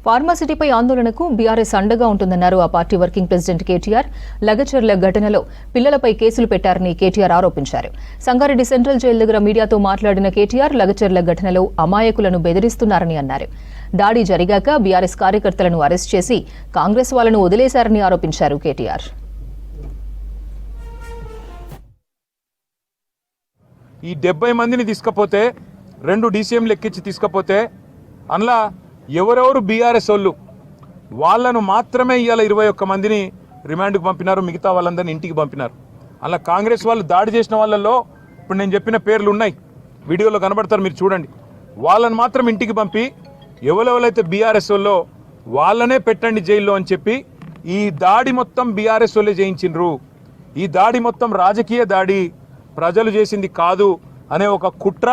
ఫార్మాసిటీపై ఆందోళనకు బీఆర్ఎస్ అండగా ఉంటుందన్నారు ఆ party working president KTR. Lagacharla ఘటనలో పిల్లలపై కేసులు పెట్టారని కేటీఆర్ ఆరోపించారు. సంగారెడ్డి సెంట్రల్ జైలు దగ్గర మీడియాతో మాట్లాడిన కేటీఆర్ లగచర్ల ఘటనలో అమాయకులను బెదిరిస్తున్నారని అన్నారు. దాడి జరిగాక బీఆర్ఎస్ కార్యకర్తలను అరెస్ట్ చేసి కాంగ్రెస్ వాళ్లను వదిలేశారని ఆరోపించారు కేటీఆర్. ఈ 70 మందిని తీసుకపోతే 2 డీసీఎంలు ఎక్కించి తీసుకపోతే అందులో ఎవరెవరు బీఆర్ఎస్ వాళ్ళను మాత్రమే ఇవాళ 21 మందిని రిమాండ్కు పంపినారు. మిగతా వాళ్ళందరినీ ఇంటికి పంపినారు. అలా కాంగ్రెస్ వాళ్ళు దాడి చేసిన వాళ్ళల్లో ఇప్పుడు నేను చెప్పిన పేర్లు ఉన్నాయి, వీడియోలో కనబడతారు, మీరు చూడండి. వాళ్ళని మాత్రం ఇంటికి పంపి ఎవరెవరైతే బీఆర్ఎస్ వాళ్ళనే పెట్టండి జైల్లో అని చెప్పి ఈ దాడి మొత్తం బీఆర్ఎస్ వాళ్ళే చేయించిండ్రు. ఈ దాడి మొత్తం రాజకీయ దాడి, ప్రజలు చేసింది కాదు అనే ఒక కుట్ర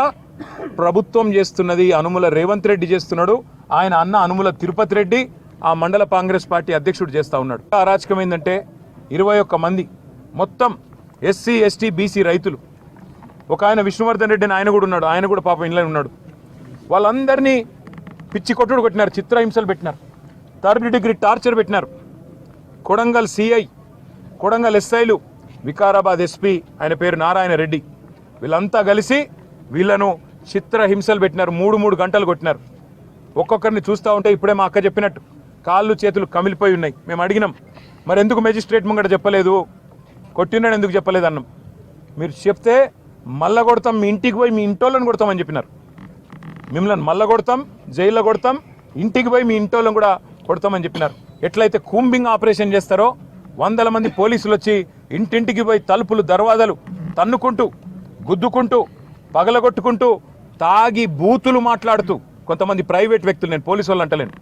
ప్రభుత్వం చేస్తున్నది. అనుముల రేవంత్ రెడ్డి చేస్తున్నాడు, ఆయన అన్న అనుముల తిరుపతి రెడ్డి ఆ మండల కాంగ్రెస్ పార్టీ అధ్యక్షుడు చేస్తూ ఉన్నాడు. అరాచకం ఏంటంటే 21 మంది మొత్తం ఎస్సీ ఎస్టీ బీసీ రైతులు, ఒక ఆయన విష్ణువర్ధన్ రెడ్డి అని ఆయన కూడా ఉన్నాడు, ఆయన కూడా పాపం ఇంట్లో ఉన్నాడు. వాళ్ళందరినీ పిచ్చి కొట్టుడు కొట్టినారు, చిత్రహింసలు పెట్టినారు, 3rd డిగ్రీ టార్చర్ పెట్టినారు. కొడంగల్ సిఐ, కొడంగల్ ఎస్ఐలు, వికారాబాద్ ఎస్పీ ఆయన పేరు నారాయణ రెడ్డి, వీళ్ళంతా కలిసి వీళ్ళను చిత్రహింసలు పెట్టినారు. 3 గంటలు కొట్టినారు. ఒక్కొక్కరిని చూస్తూ ఉంటే ఇప్పుడే మా అక్క చెప్పినట్టు కాళ్ళు చేతులు కమిలిపోయి ఉన్నాయి. మేము అడిగినాం, మరి ఎందుకు మెజిస్ట్రేట్ ముంగట చెప్పలేదు, కొట్టినాడు ఎందుకు చెప్పలేదు అన్నాం. మీరు చెప్తే మళ్ళా కొడతాం, మీ ఇంటికి పోయి మీ ఇంటోళ్ళని కొడతామని చెప్పినారు. మిమ్మల్ని మళ్ళా కొడతాం, జైల్లో కొడతాం, ఇంటికి పోయి మీ ఇంటోళ్ళని కూడా కొడతామని చెప్పినారు. ఎట్లయితే కూంబింగ్ ఆపరేషన్ చేస్తారో 100 మంది పోలీసులు వచ్చి ఇంటింటికి పోయి తలుపులు దర్వాజాలు తన్నుకుంటూ గుద్దుకుంటూ పగలగొట్టుకుంటూ తాగి బూతులు మాట్లాడుతూ కొంతమంది ప్రైవేట్ వ్యక్తులు, నేను పోలీసు వాళ్ళు అంటలేను,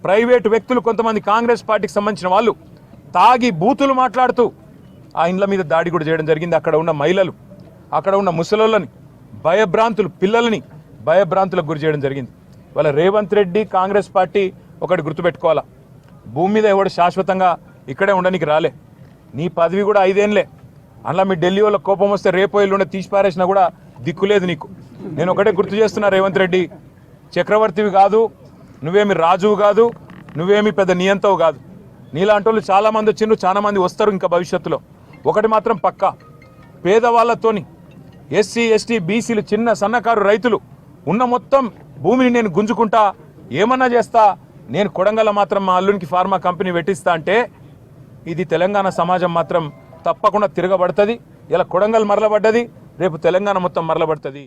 ప్రైవేట్ వ్యక్తులు కొంతమంది కాంగ్రెస్ పార్టీకి సంబంధించిన వాళ్ళు తాగి బూతులు మాట్లాడుతూ ఆ ఇండ్ల మీద దాడి కూడా చేయడం జరిగింది. అక్కడ ఉన్న మహిళలు, అక్కడ ఉన్న ముసలోళ్ళని భయభ్రాంతులు, పిల్లలని భయభ్రాంతులకు గురి చేయడం జరిగింది. వాళ్ళ రేవంత్ రెడ్డి కాంగ్రెస్ పార్టీ ఒకటి గుర్తుపెట్టుకోవాలా, భూమి మీద ఎవడు శాశ్వతంగా ఇక్కడే ఉండడానికి రాలే. నీ పదవి కూడా 5 ఏళ్ళే. అలా మీ ఢిల్లీ వాళ్ళ కోపం వస్తే రేపో ఎల్లుండే తీసి పారేసినా కూడా దిక్కులేదు నీకు. నేను ఒకటే గుర్తు చేస్తున్నా, రేవంత్ రెడ్డి చక్రవర్తివి కాదు, నువ్వేమి రాజువు కాదు, నువ్వేమి పెద్ద నియంతవు కాదు. నీలాంటి వాళ్ళు చాలామంది వచ్చిండ్రు, చాలా మంది వస్తారు ఇంకా భవిష్యత్తులో. ఒకటి మాత్రం పక్కా, పేదవాళ్ళతోని ఎస్సీ ఎస్టీ బీసీలు చిన్న సన్నకారు రైతులు ఉన్న మొత్తం భూమిని నేను గుంజుకుంటా, ఏమన్నా చేస్తా, నేను కొడంగల్ మాత్రం మా అల్లునికి ఫార్మా కంపెనీ పెట్టిస్తా అంటే ఇది తెలంగాణ సమాజం మాత్రం తప్పకుండా తిరగబడుతుంది. ఇలా కొడంగల్ మరలబడ్డది, రేపు తెలంగాణ మొత్తం మరలబడుతుంది.